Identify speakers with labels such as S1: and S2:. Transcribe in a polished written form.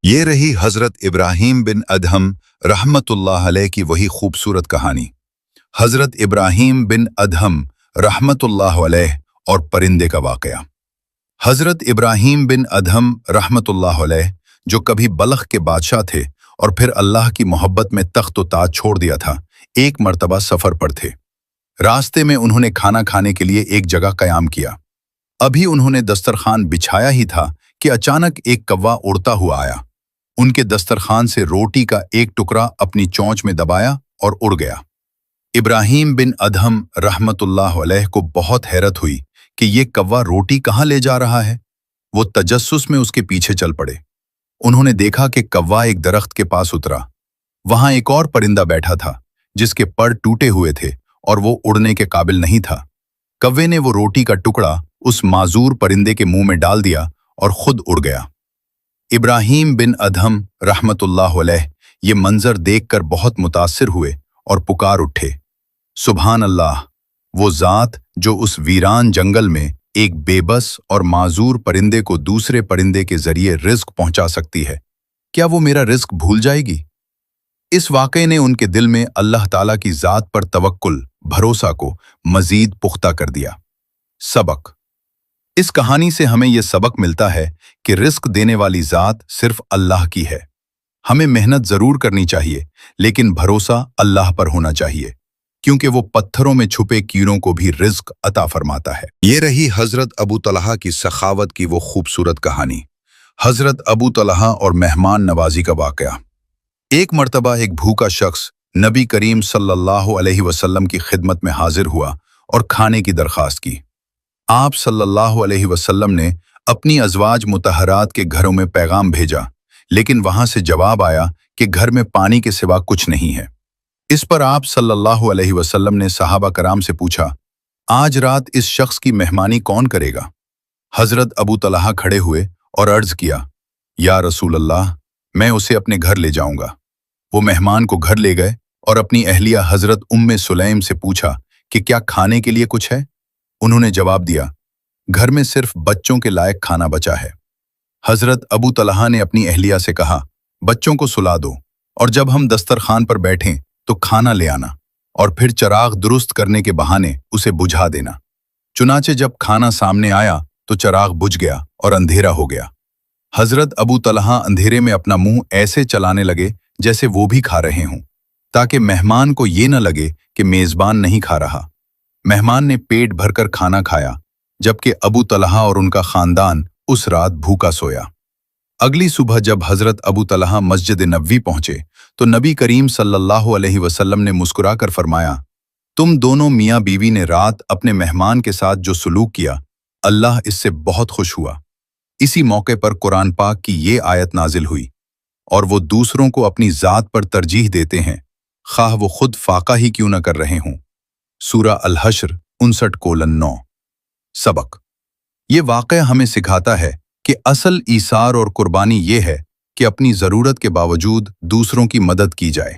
S1: یہ رہی حضرت ابراہیم بن ادہم رحمتullah علیہ کی وہی خوبصورت کہانی۔ حضرت ابراہیم بن ادہم رحمتullah علیہ اور پرندے کا واقعہ۔ حضرت ابراہیم بن ادہم رحمتullah علیہ جو کبھی بلخ کے بادشاہ تھے اور پھر اللہ کی محبت میں تخت و تاج چھوڑ دیا تھا، ایک مرتبہ سفر پر تھے۔ راستے میں انہوں نے کھانا کھانے کے لیے ایک جگہ قیام کیا۔ ابھی انہوں نے دسترخوان بچھایا ہی تھا کہ اچانک ایک کوا اڑتا ہوا آیا۔ ان کے دسترخوان سے روٹی کا ایک ٹکڑا اپنی چونچ میں دبایا اور اڑ گیا۔ ابراہیم بن ادہم رحمتullah علیہ کو بہت حیرت ہوئی کہ یہ کوا روٹی کہاں لے جا رہا ہے۔ وہ تجسس میں اس کے پیچھے چل پڑے۔ انہوں نے دیکھا کہ کوا ایک درخت کے پاس اترا۔ وہاں ایک اور پرندہ بیٹھا تھا جس کے پر ٹوٹے ہوئے تھے اور وہ اڑنے کے قابل نہیں تھا۔ کوے نے وہ روٹی کا ٹکڑا اس معذور پرندے کے منہ میں ڈال دیا اور خود اڑ گیا۔ ابراہیم بن ادہم رحمتullah علیہ یہ منظر دیکھ کر بہت متاثر ہوئے اور پکار اٹھے، سبحان اللہ، وہ ذات جو اس ویران جنگل میں ایک بے بس اور معذور پرندے کو دوسرے پرندے کے ذریعے رزق پہنچا سکتی ہے، کیا وہ میرا رزق بھول جائے گی؟ اس واقعے نے ان کے دل میں اللہ تعالیٰ کی ذات پر توکل، بھروسہ کو مزید پختہ کر دیا۔ سبق: اس کہانی سے ہمیں یہ سبق ملتا ہے کہ رزق دینے والی ذات صرف اللہ کی ہے۔ ہمیں محنت ضرور کرنی چاہیے لیکن بھروسہ اللہ پر ہونا چاہیے، کیونکہ وہ پتھروں میں چھپے کیڑوں کو بھی رزق عطا فرماتا ہے۔ یہ رہی حضرت ابو طلحہ کی سخاوت کی وہ خوبصورت کہانی۔ حضرت ابو طلحہ اور مہمان نوازی کا واقعہ۔ ایک مرتبہ ایک بھوکا شخص نبی کریم صلی اللہ علیہ وسلم کی خدمت میں حاضر ہوا اور کھانے کی درخواست کی۔ آپ صلی اللہ علیہ وسلم نے اپنی ازواج مطہرات کے گھروں میں پیغام بھیجا، لیکن وہاں سے جواب آیا کہ گھر میں پانی کے سوا کچھ نہیں ہے۔ اس پر آپ صلی اللہ علیہ وسلم نے صحابہ کرام سے پوچھا، آج رات اس شخص کی مہمانی کون کرے گا؟ حضرت ابو طلحہ کھڑے ہوئے اور عرض کیا، یا رسول اللہ، میں اسے اپنے گھر لے جاؤں گا۔ وہ مہمان کو گھر لے گئے اور اپنی اہلیہ حضرت سلیم سے پوچھا کہ کیا کھانے کے لیے کچھ ہے؟ انہوں نے جواب دیا، گھر میں صرف بچوں کے لائق کھانا بچا ہے۔ حضرت ابو طلحہ نے اپنی اہلیہ سے کہا، بچوں کو سلا دو اور جب ہم دسترخوان پر بیٹھیں تو کھانا لے آنا اور پھر چراغ درست کرنے کے بہانے اسے بجھا دینا۔ چنانچہ جب کھانا سامنے آیا تو چراغ بجھ گیا اور اندھیرا ہو گیا۔ حضرت ابو طلحہ اندھیرے میں اپنا منہ ایسے چلانے لگے جیسے وہ بھی کھا رہے ہوں، تاکہ مہمان کو یہ نہ لگے کہ میزبان نہیں کھا رہا۔ مہمان نے پیٹ بھر کر کھانا کھایا، جبکہ ابو طلحہ اور ان کا خاندان اس رات بھوکا سویا۔ اگلی صبح جب حضرت ابو طلحہ مسجد نبوی پہنچے تو نبی کریم صلی اللہ علیہ وسلم نے مسکرا کر فرمایا، تم دونوں میاں بیوی نے رات اپنے مہمان کے ساتھ جو سلوک کیا، اللہ اس سے بہت خوش ہوا۔ اسی موقع پر قرآن پاک کی یہ آیت نازل ہوئی، اور وہ دوسروں کو اپنی ذات پر ترجیح دیتے ہیں، خواہ وہ خود فاقہ ہی کیوں نہ کر رہے ہوں۔ سورہ الحشر 59:9۔ سبق: یہ واقعہ ہمیں سکھاتا ہے کہ اصل ایثار اور قربانی یہ ہے کہ اپنی ضرورت کے باوجود دوسروں کی مدد کی جائے۔